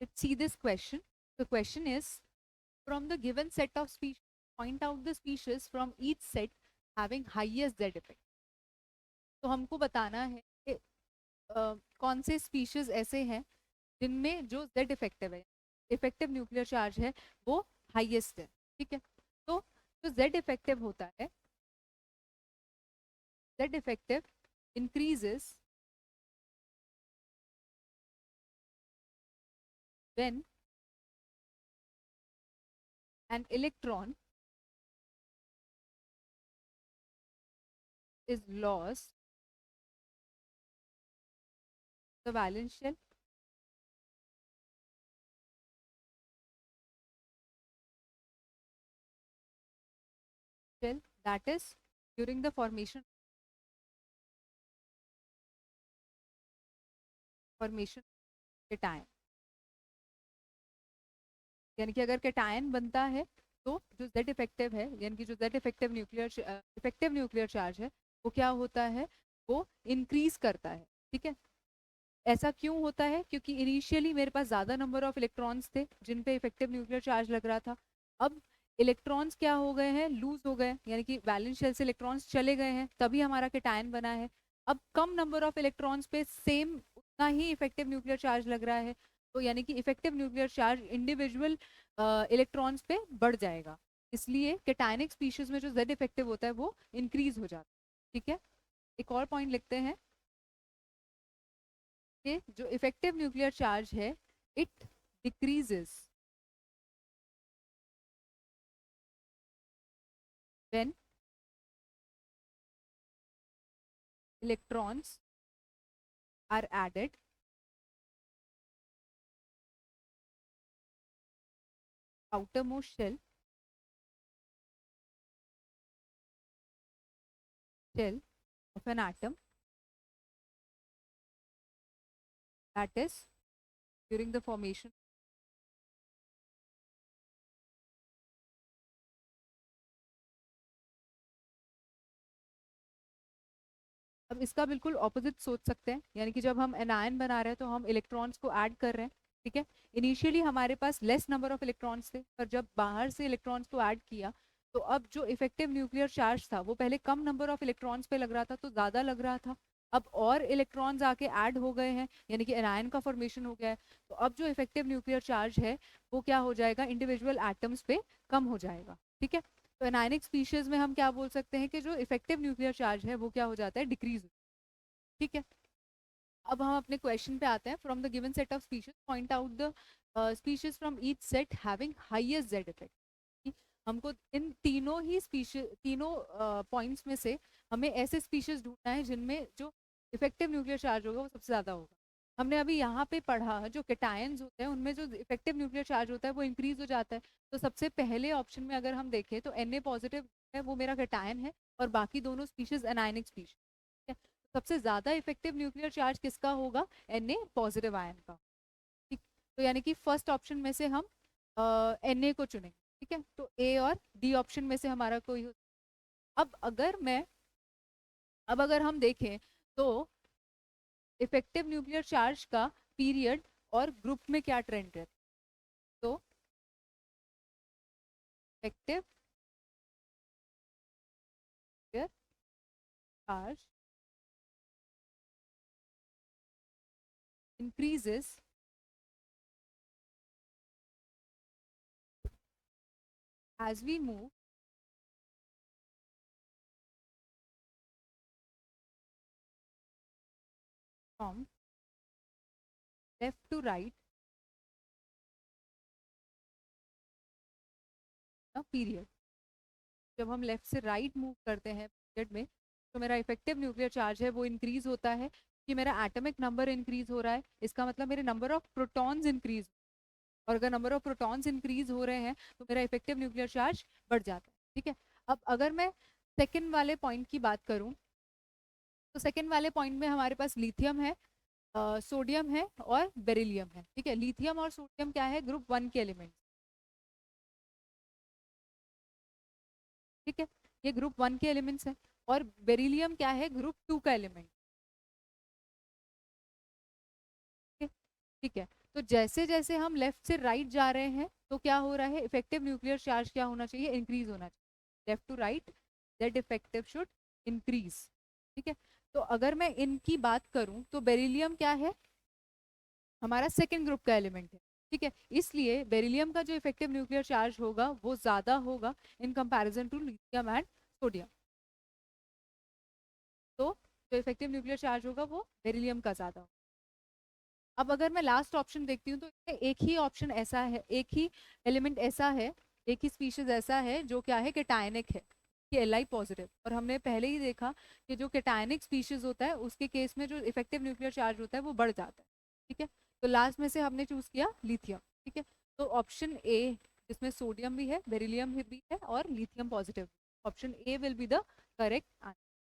Let's see this question. The question is, from the given set of species, point out the species from each set having highest Z effect. तो हमको बताना है कि कौन से species ऐसे हैं जिनमें जो Z इफेक्टिव है, इफेक्टिव न्यूक्लियर चार्ज है, वो हाईएस्ट है. ठीक है. तो जो Z इफेक्टिव होता है, Z effective increases when an electron is lost the valence shell. That is during the formation cation. यानी कि अगर कैटायन बनता है तो जो Z इफेक्टिव है, यानी कि जो Z इफेक्टिव न्यूक्लियर चार्ज है, वो क्या होता है, वो इंक्रीज करता है. ठीक है. ऐसा क्यों होता है? क्योंकि इनिशियली मेरे पास ज्यादा नंबर ऑफ इलेक्ट्रॉन्स थे जिन पे इफेक्टिव न्यूक्लियर चार्ज लग रहा था. अब इलेक्ट्रॉन्स क्या हो गए हैं, लूज हो गए, यानी कि वैलेंस शेल से इलेक्ट्रॉन्स चले गए हैं, तभी हमारा कैटायन बना है. अब कम नंबर ऑफ इलेक्ट्रॉन्स पे सेम उतना ही इफेक्टिव न्यूक्लियर चार्ज लग रहा है, तो यानी कि effective nuclear charge individual electrons पे बढ़ जाएगा. इसलिए कैटायनिक स्पीशीज में जो Z इफेक्टिव होता है वो इंक्रीज हो जाता है. ठीक है. एक और पॉइंट लिखते हैं कि जो इफेक्टिव न्यूक्लियर चार्ज है, it decreases when electrons are added outermost shell of an atom, that is during the formation. अब इसका बिल्कुल ऑपोजिट सोच सकते हैं, यानी कि जब हम एनायन बना रहे हैं तो हम इलेक्ट्रॉन्स को ऐड कर रहे हैं. ठीक है. इनिशियली हमारे पास लेस नंबर ऑफ इलेक्ट्रॉन्स थे, पर जब बाहर से इलेक्ट्रॉन्स को ऐड किया तो अब जो इफेक्टिव न्यूक्लियर चार्ज था वो पहले कम नंबर ऑफ इलेक्ट्रॉन्स पे लग रहा था, तो ज्यादा लग रहा था. अब और इलेक्ट्रॉन्स आके ऐड हो गए हैं, यानी कि एनायन का फॉर्मेशन हो गया है, तो अब जो इफेक्टिव न्यूक्लियर चार्ज है वो क्या हो जाएगा, इंडिविजुअल एटम्स पे कम हो जाएगा. ठीक है. तो एनायनिक स्पीशीज में हम क्या बोल सकते हैं कि जो इफेक्टिव न्यूक्लियर चार्ज है वो क्या हो जाता है, डिक्रीज. ठीक है. अब हम अपने क्वेश्चन पे आते हैं. From the given set of species point out the species from each set having highest Z effect. हमको इन तीनों ही स्पीशीज, तीनों पॉइंट्स में से हमें ऐसे स्पीशीज ढूंढना है जिनमें जो इफेक्टिव न्यूक्लियर चार्ज होगा वो सबसे ज्यादा होगा. हमने अभी यहाँ पे पढ़ा जो कैटायंस होते हैं उनमें जो इफेक्टिव न्यूक्लियर चार्ज होता है वो इंक्रीज हो जाता है. तो सबसे पहले ऑप्शन में अगर हम देखें तो Na पॉजिटिव है, वो मेरा कैटायन है, और बाकी दोनों स्पीशीज एनायनिक स्पीशीज. सबसे ज्यादा इफेक्टिव न्यूक्लियर चार्ज किसका होगा, Na पॉजिटिव आयन का. ठीक. तो यानी कि फर्स्ट ऑप्शन में से हम Na को चुनेंगे. ठीक है. तो ए और डी ऑप्शन में से हमारा कोई हो. अब अगर मैं अब अगर हम देखें तो इफेक्टिव न्यूक्लियर चार्ज का पीरियड और ग्रुप में क्या ट्रेंड रहता है. तो effective charge increases as we move from left to right period. जब हम लेफ्ट से राइट मूव करते हैं पीरियड में तो मेरा इफेक्टिव न्यूक्लियर चार्ज है वो इंक्रीज होता है, कि मेरा एटॉमिक नंबर इंक्रीज हो रहा है. इसका मतलब मेरे नंबर ऑफ प्रोटॉन्स इंक्रीज, और अगर नंबर ऑफ प्रोटॉन्स इंक्रीज हो रहे हैं तो मेरा इफेक्टिव न्यूक्लियर चार्ज बढ़ जाता है. ठीक है. अब अगर मैं सेकेंड वाले पॉइंट की बात करूं तो सेकेंड वाले पॉइंट में हमारे पास लिथियम है, सोडियम है और बेरिलियम है. ठीक है. लिथियम और सोडियम क्या है, ग्रुप 1 के एलिमेंट. ठीक है. ये ग्रुप 1 के एलिमेंट्स है. और बेरिलियम क्या है, ग्रुप 2 का एलिमेंट. ठीक है. तो जैसे जैसे हम लेफ्ट से राइट जा रहे हैं तो क्या हो रहा है, इफेक्टिव न्यूक्लियर चार्ज क्या होना चाहिए, इंक्रीज होना चाहिए। Left to right that effective should increase. ठीक है, तो अगर मैं इनकी बात करूं तो बेरिलियम क्या है, हमारा सेकेंड ग्रुप का एलिमेंट है। ठीक है, इसलिए बेरिलियम का जो इफेक्टिव न्यूक्लियर चार्ज होगा वो ज्यादा होगा in comparison to lithium and sodium. तो जो इफेक्टिव न्यूक्लियर चार्ज होगा वो बेरिलियम का ज्यादा होगा। अब अगर मैं लास्ट ऑप्शन देखती हूँ तो इसमें एक ही ऑप्शन ऐसा है, एक ही एलिमेंट ऐसा है, एक ही स्पीशीज ऐसा है जो क्या है, केटायनिक है, कि Li पॉजिटिव। और हमने पहले ही देखा कि जो केटायनिक स्पीशीज होता है उसके केस में जो इफेक्टिव न्यूक्लियर चार्ज होता है वो बढ़ जाता है। ठीक है, तो लास्ट में से हमने चूज किया लिथियम। ठीक है, तो ऑप्शन ए, जिसमें सोडियम भी है, बेरिलियम भी है और lithium positive, option A will be the correct answer.